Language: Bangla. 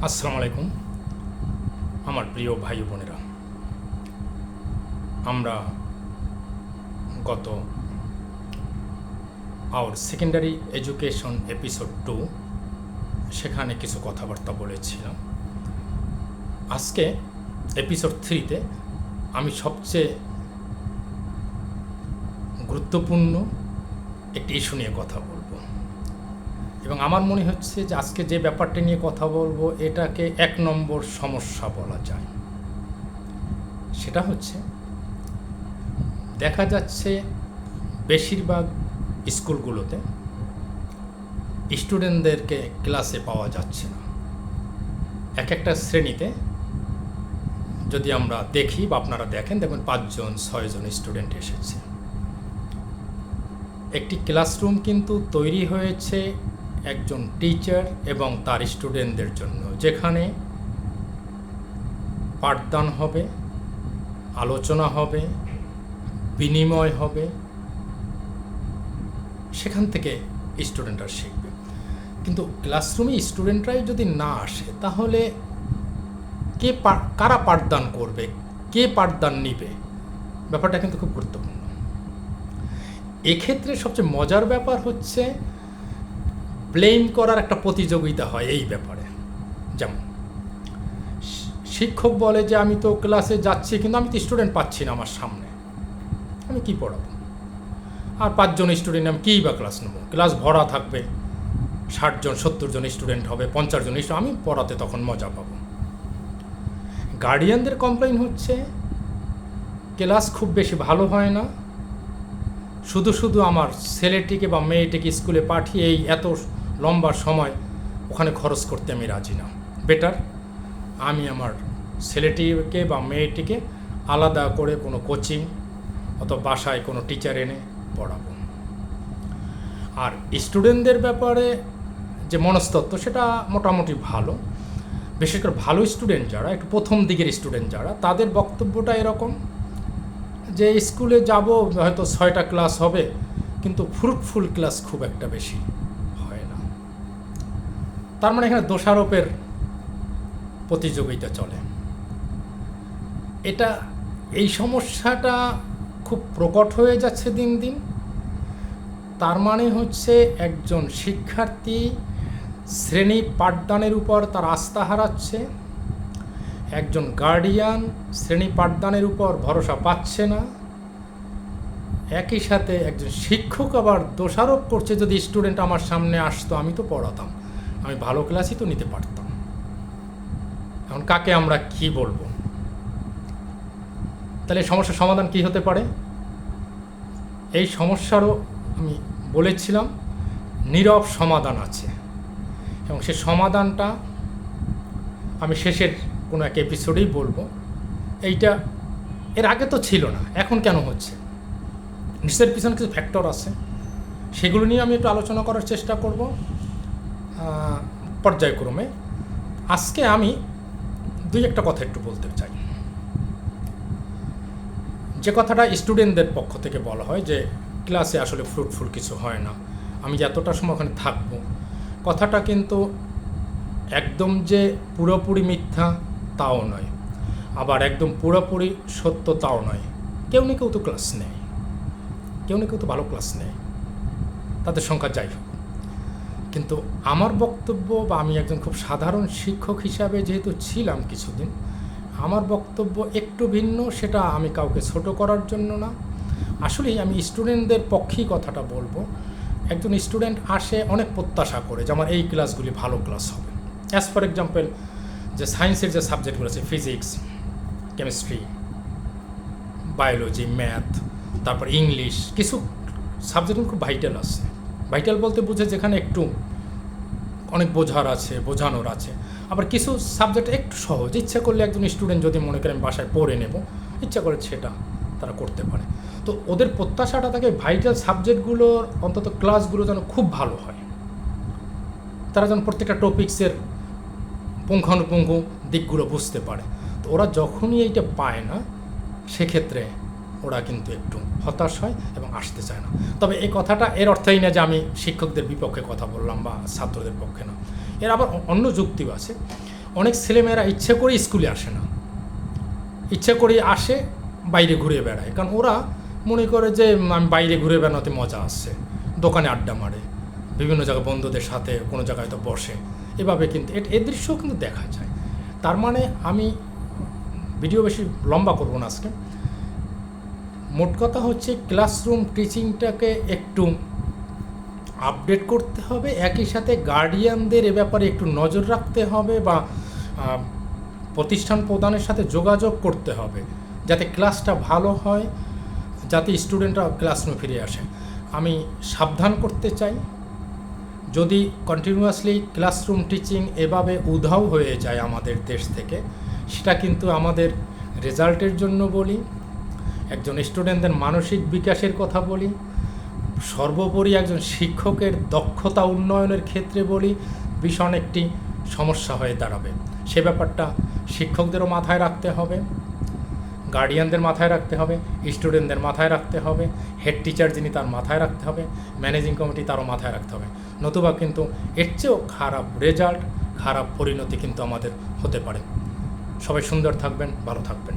আসসালামু আলাইকুম আমার প্রিয় ভাই বোনেরা। আমরা গত আওয়ার সেকেন্ডারি এডুকেশন এপিসোড 2 সেখানে কিছু কথাবার্তা বলেছিলাম। আজকে এপিসোড 3-তে আমি সবচেয়ে গুরুত্বপূর্ণ একটি ইস্যু নিয়ে কথা বলবো, এবং আমার মনে হচ্ছে যে আজকে যে ব্যাপারটা নিয়ে কথা বলবো এটাকে 1 নম্বর সমস্যা বলা যায়। সেটা হচ্ছে, দেখা যাচ্ছে বেশিরভাগ স্কুলগুলোতে স্টুডেন্টদেরকে ক্লাসে পাওয়া যাচ্ছে না। একটা শ্রেণীতে যদি আমরা দেখি বা আপনারা দেখেন, দেখবেন 5 জন 6 জন স্টুডেন্ট এসেছে। একটি ক্লাসরুম কিন্তু তৈরি হয়েছে একজন টিচার এবং তার স্টুডেন্টদের জন্য, যেখানে পাঠদান হবে, আলোচনা হবে, বিনিময় হবে, সেখান থেকে স্টুডেন্টরা শিখবে। কিন্তু ক্লাসরুমে স্টুডেন্টরাই যদি না আসে, তাহলে কারা পাঠদান করবে, কে পাঠদান নিবে? ব্যাপারটা কিন্তু খুব গুরুত্বপূর্ণ। এক্ষেত্রে সবচেয়ে মজার ব্যাপার হচ্ছে, ব্লেম করার একটা প্রতিযোগিতা হয় এই ব্যাপারে। যেমন শিক্ষক বলে যে আমি তো ক্লাসে যাচ্ছি, কিন্তু আমি তো স্টুডেন্ট পাচ্ছি না আমার সামনে, আমি কি পড়াবো? আর 5 জন স্টুডেন্ট আমি কী বা ক্লাস নেবো? ক্লাস ভরা থাকবে, 60 জন 70 জন স্টুডেন্ট হবে, 50 জন স্টুডেন্ট, আমি পড়াতে তখন মজা পাবো। গার্ডিয়ানদের কমপ্লেইন হচ্ছে ক্লাস খুব বেশি ভালো হয় না, শুধু আমার ছেলেটিকে বা মেয়েটিকে স্কুলে পাঠিয়ে এই এত লম্বা সময় ওখানে খরচ করতে আমি রাজি না। বেটার আমি আমার ছেলেটিকে বা মেয়েটিকে আলাদা করে কোনো কোচিং অথবা বাসায় কোনো টিচার এনে পড়াবো। আর স্টুডেন্টদের ব্যাপারে যে মনস্তত্ত্ব, সেটা মোটামুটি ভালো। বিশেষ করে ভালো স্টুডেন্ট যারা, একটু প্রথম দিকের স্টুডেন্ট যারা, তাদের বক্তব্যটা এরকম যে স্কুলে যাব, হয়তো 6টা ক্লাস হবে, কিন্তু ফ্রুটফুল ক্লাস খুব একটা বেশি হয় না। তার মানে এখানে দোষারোপের প্রতিযোগিতা চলে। এই সমস্যাটা খুব প্রকট হয়ে যাচ্ছে দিন দিন। তার মানে হচ্ছে, একজন শিক্ষার্থী শ্রেণী পাঠদানের উপর তার আস্থা হারাচ্ছে, একজন গার্ডিয়ান শ্রেণী পাঠদানের উপর ভরসা পাচ্ছে না, একই সাথে একজন শিক্ষক আবার দোষারোপ করছে যদি স্টুডেন্ট আমার সামনে আসতো আমি তো পড়াতাম, আমি ভালো ক্লাসই তো নিতে পারতাম। এখন কাকে আমরা কি বলবো? তাহলে এই সমস্যার সমাধান কি হতে পারে? এই সমস্যারও আমি বলেছিলাম নীরব সমাধান আছে, এবং সে সমাধানটা আমি শেষের কোনো এক এপিসোডেই বলবো। এইটা এর আগে তো ছিল না, এখন কেন হচ্ছে? নিশ্চয়ের পিছনে কিছু ফ্যাক্টর আছে, সেগুলো নিয়ে আমি একটু আলোচনা করার চেষ্টা করব পর্যায়ক্রমে। আজকে আমি 2-1টা কথা একটু বলতে চাই। যে কথাটা স্টুডেন্টদের পক্ষ থেকে বলা হয় যে ক্লাসে আসলে ফ্রুটফুল কিছু হয় না, আমি যে এতটা সময় ওখানে থাকবো, কথাটা কিন্তু একদম যে পুরোপুরি মিথ্যা তাও নয়, আবার একদম পুরোপুরি সত্য তাও নয়। কেউ না কেউ তো ক্লাস নেয়, কেউ না কেউ তো ভালো ক্লাস নেয়, তাদের সংখ্যা যাই হোক। কিন্তু আমার বক্তব্য, বা আমি একজন খুব সাধারণ শিক্ষক হিসাবে যেহেতু ছিলাম কিছুদিন, আমার বক্তব্য একটু ভিন্ন। সেটা আমি কাউকে ছোট করার জন্য না, আসলেই আমি স্টুডেন্টদের পক্ষেই কথাটা বলবো। একজন স্টুডেন্ট আসে অনেক প্রত্যাশা করে যে আমার এই ক্লাসগুলি ভালো ক্লাস হবে। অ্যাজ ফর এক্সাম্পল, যে সায়েন্সের যে সাবজেক্টগুলো আছে, ফিজিক্স, কেমিস্ট্রি, বায়োলজি, ম্যাথ, তারপর ইংলিশ, কিছু সাবজেক্ট খুব ভাইটাল আছে। ভাইটাল বলতে বুঝে যেখানে একটু অনেক বোঝানোর আছে। আবার কিছু সাবজেক্ট একটু সহজ, ইচ্ছা করলে একজন স্টুডেন্ট যদি মনে করেন বাসায় পড়ে নেব, ইচ্ছা করে সেটা তারা করতে পারে। তো ওদের প্রত্যাশাটা থাকে ভাইটাল সাবজেক্টগুলোর অন্তত ক্লাসগুলো যেন খুব ভালো হয়, তারা যেন প্রত্যেকটা টপিক্সের পুঙ্খানুপুঙ্খ দিকগুলো বুঝতে পারে। তো ওরা যখনই এইটা পায় না, সেক্ষেত্রে ওরা কিন্তু একটু হতাশ হয় এবং আসতে চায় না। তবে এই কথাটা এর অর্থই না যে আমি শিক্ষকদের বিপক্ষে কথা বললাম বা ছাত্রদের পক্ষে না, এর আবার অন্য যুক্তিও আছে। অনেক ছেলেমেয়েরা ইচ্ছে করে স্কুলে আসে না, ইচ্ছে করে আসে বাইরে ঘুরে বেড়ায়, কারণ ওরা মনে করে যে আমি বাইরে ঘুরে বেড়াতে মজা আসছে, দোকানে আড্ডা মারে, বিভিন্ন জায়গায় বন্ধুদের সাথে কোনো জায়গায় তো বসে, এভাবে কিন্তু এর দৃশ্যও কিন্তু দেখা যায়। তার মানে আমি ভিডিও বেশি লম্বা করব না আজকে। মোট কথা হচ্ছে ক্লাসরুম টিচিংটাকে একটু আপডেট করতে হবে, একই সাথে গার্ডিয়ানদের এ ব্যাপারে একটু নজর রাখতে হবে বা প্রতিষ্ঠান প্রদানের সাথে যোগাযোগ করতে হবে, যাতে ক্লাসটা ভালো হয়, যাতে স্টুডেন্টরা ক্লাসরুমে ফিরে আসে। আমি সাবধান করতে চাই, যদি কন্টিনিউয়াসলি ক্লাসরুম টিচিং এভাবে উধাও হয়ে যায় আমাদের দেশ থেকে, সেটা কিন্তু আমাদের রেজাল্টের জন্য বলি, একজন স্টুডেন্টদের মানসিক বিকাশের কথা বলি, সর্বোপরি একজন শিক্ষকের দক্ষতা উন্নয়নের ক্ষেত্রে বলি, ভীষণ একটি সমস্যা হয়ে দাঁড়াবে। সে ব্যাপারটা শিক্ষকদেরও মাথায় রাখতে হবে, গার্ডিয়ানদের মাথায় রাখতে হবে, স্টুডেন্টদের মাথায় রাখতে হবে, হেড টিচার যিনি তার মাথায় রাখতে হবে, ম্যানেজিং কমিটি তারও মাথায় রাখতে হবে। নতুবা কিন্তু এর চেয়েও খারাপ রেজাল্ট, খারাপ পরিণতি কিন্তু আমাদের হতে পারে। সবাই সুন্দর থাকবেন, ভালো থাকবেন।